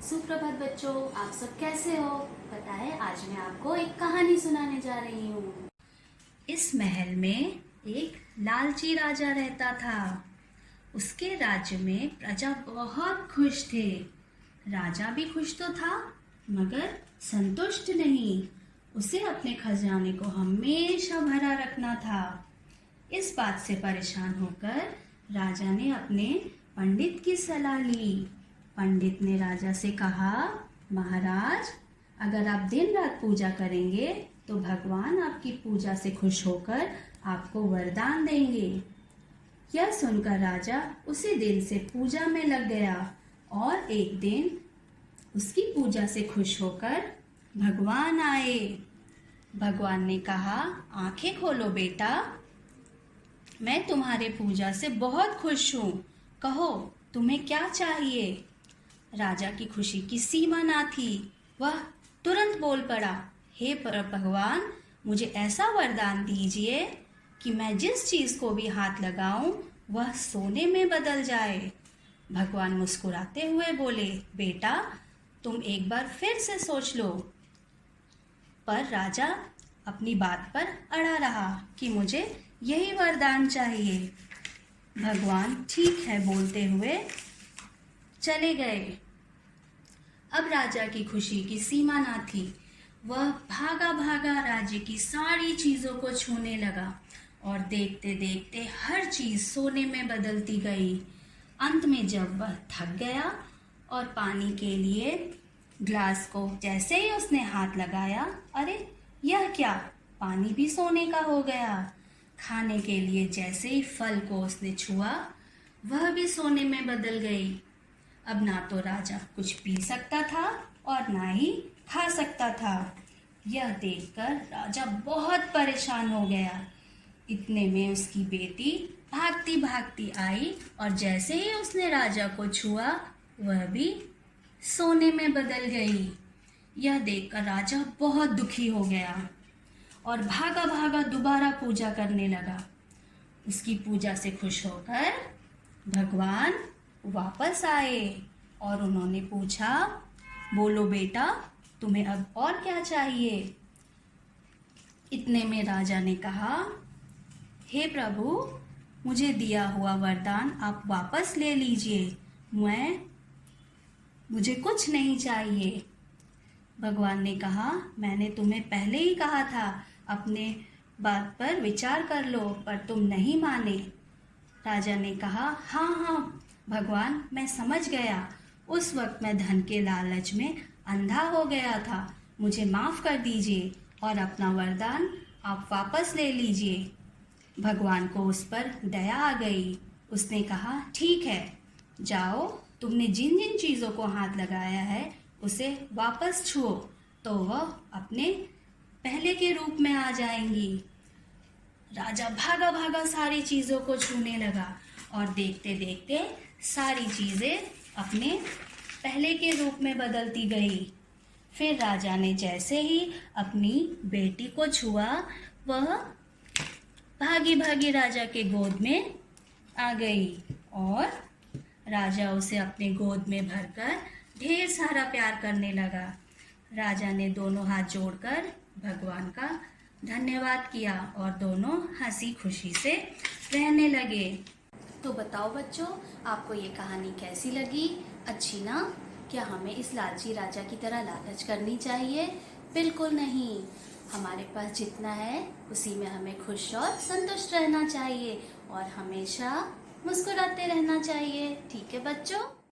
सुप्रभात बच्चों, आप सब कैसे हो? पता है आज मैं आपको एक कहानी सुनाने जा रही हूँ। इस महल में एक लालची राजा रहता था। उसके राज्य में प्रजा बहुत खुश थे। राजा भी खुश तो था, मगर संतुष्ट नहीं। उसे अपने खजाने को हमेशा भरा रखना था। इस बात से परेशान होकर राजा ने अपने पंडित की सलाह ली। पंडित ने राजा से कहा, महाराज, अगर आप दिन रात पूजा करेंगे तो भगवान आपकी पूजा से खुश होकर आपको वरदान देंगे। यह सुनकर राजा उसी दिन से पूजा में लग गया और एक दिन उसकी पूजा से खुश होकर भगवान आए। भगवान ने कहा, आंखें खोलो बेटा, मैं तुम्हारे पूजा से बहुत खुश हूँ। कहो, तुम्हें क्या चाहिए? राजा की खुशी की सीमा ना थी। वह तुरंत बोल पड़ा, हे भगवान, मुझे ऐसा वरदान दीजिए कि मैं जिस चीज़ को भी हाथ लगाऊं वह सोने में बदल जाए। भगवान मुस्कुराते हुए बोले, बेटा, तुम एक बार फिर से सोच लो। पर राजा अपनी बात पर अड़ा रहा कि मुझे यही वरदान चाहिए। भगवान ठीक है बोलते हुए चले गए। अब राजा की खुशी की सीमा ना थी। वह भागा भागा राज्य की सारी चीजों को छूने लगा और देखते देखते हर चीज सोने में बदलती गई। अंत में जब वह थक गया और पानी के लिए ग्लास को जैसे ही उसने हाथ लगाया, अरे यह क्या, पानी भी सोने का हो गया। खाने के लिए जैसे ही फल को उसने छुआ, वह भी सोने में बदल गई। अब ना तो राजा कुछ पी सकता था और ना ही खा सकता था। यह देखकर राजा बहुत परेशान हो गया। इतने में उसकी बेटी भागती भागती आई और जैसे ही उसने राजा को छुआ, वह भी सोने में बदल गई। यह देखकर राजा बहुत दुखी हो गया और भागा भागा दोबारा पूजा करने लगा। उसकी पूजा से खुश होकर भगवान वापस आए और उन्होंने पूछा, बोलो बेटा, तुम्हें अब और क्या चाहिए? इतने में राजा ने कहा, हे प्रभु, मुझे दिया हुआ वरदान आप वापस ले लीजिए। मुझे कुछ नहीं चाहिए। भगवान ने कहा, मैंने तुम्हें पहले ही कहा था, अपने बात पर विचार कर लो, पर तुम नहीं माने। राजा ने कहा, हाँ हाँ भगवान, मैं समझ गया। उस वक्त मैं धन के लालच में अंधा हो गया था। मुझे माफ़ कर दीजिए और अपना वरदान आप वापस ले लीजिए। भगवान को उस पर दया आ गई। उसने कहा, ठीक है, जाओ, तुमने जिन जिन चीज़ों को हाथ लगाया है उसे वापस छुओ तो वह अपने पहले के रूप में आ जाएंगी। राजा भागा भागा सारी चीज़ों को छूने लगा और देखते देखते सारी चीज़ें अपने पहले के रूप में बदलती गई। फिर राजा ने जैसे ही अपनी बेटी को छुआ, वह भागी भागी राजा के गोद में आ गई और राजा उसे अपने गोद में भरकर ढेर सारा प्यार करने लगा। राजा ने दोनों हाथ जोड़कर भगवान का धन्यवाद किया और दोनों हंसी खुशी से रहने लगे। तो बताओ बच्चों, आपको ये कहानी कैसी लगी? अच्छी ना? क्या हमें इस लालची राजा की तरह लालच करनी चाहिए? बिल्कुल नहीं। हमारे पास जितना है उसी में हमें खुश और संतुष्ट रहना चाहिए और हमेशा मुस्कुराते रहना चाहिए। ठीक है बच्चों?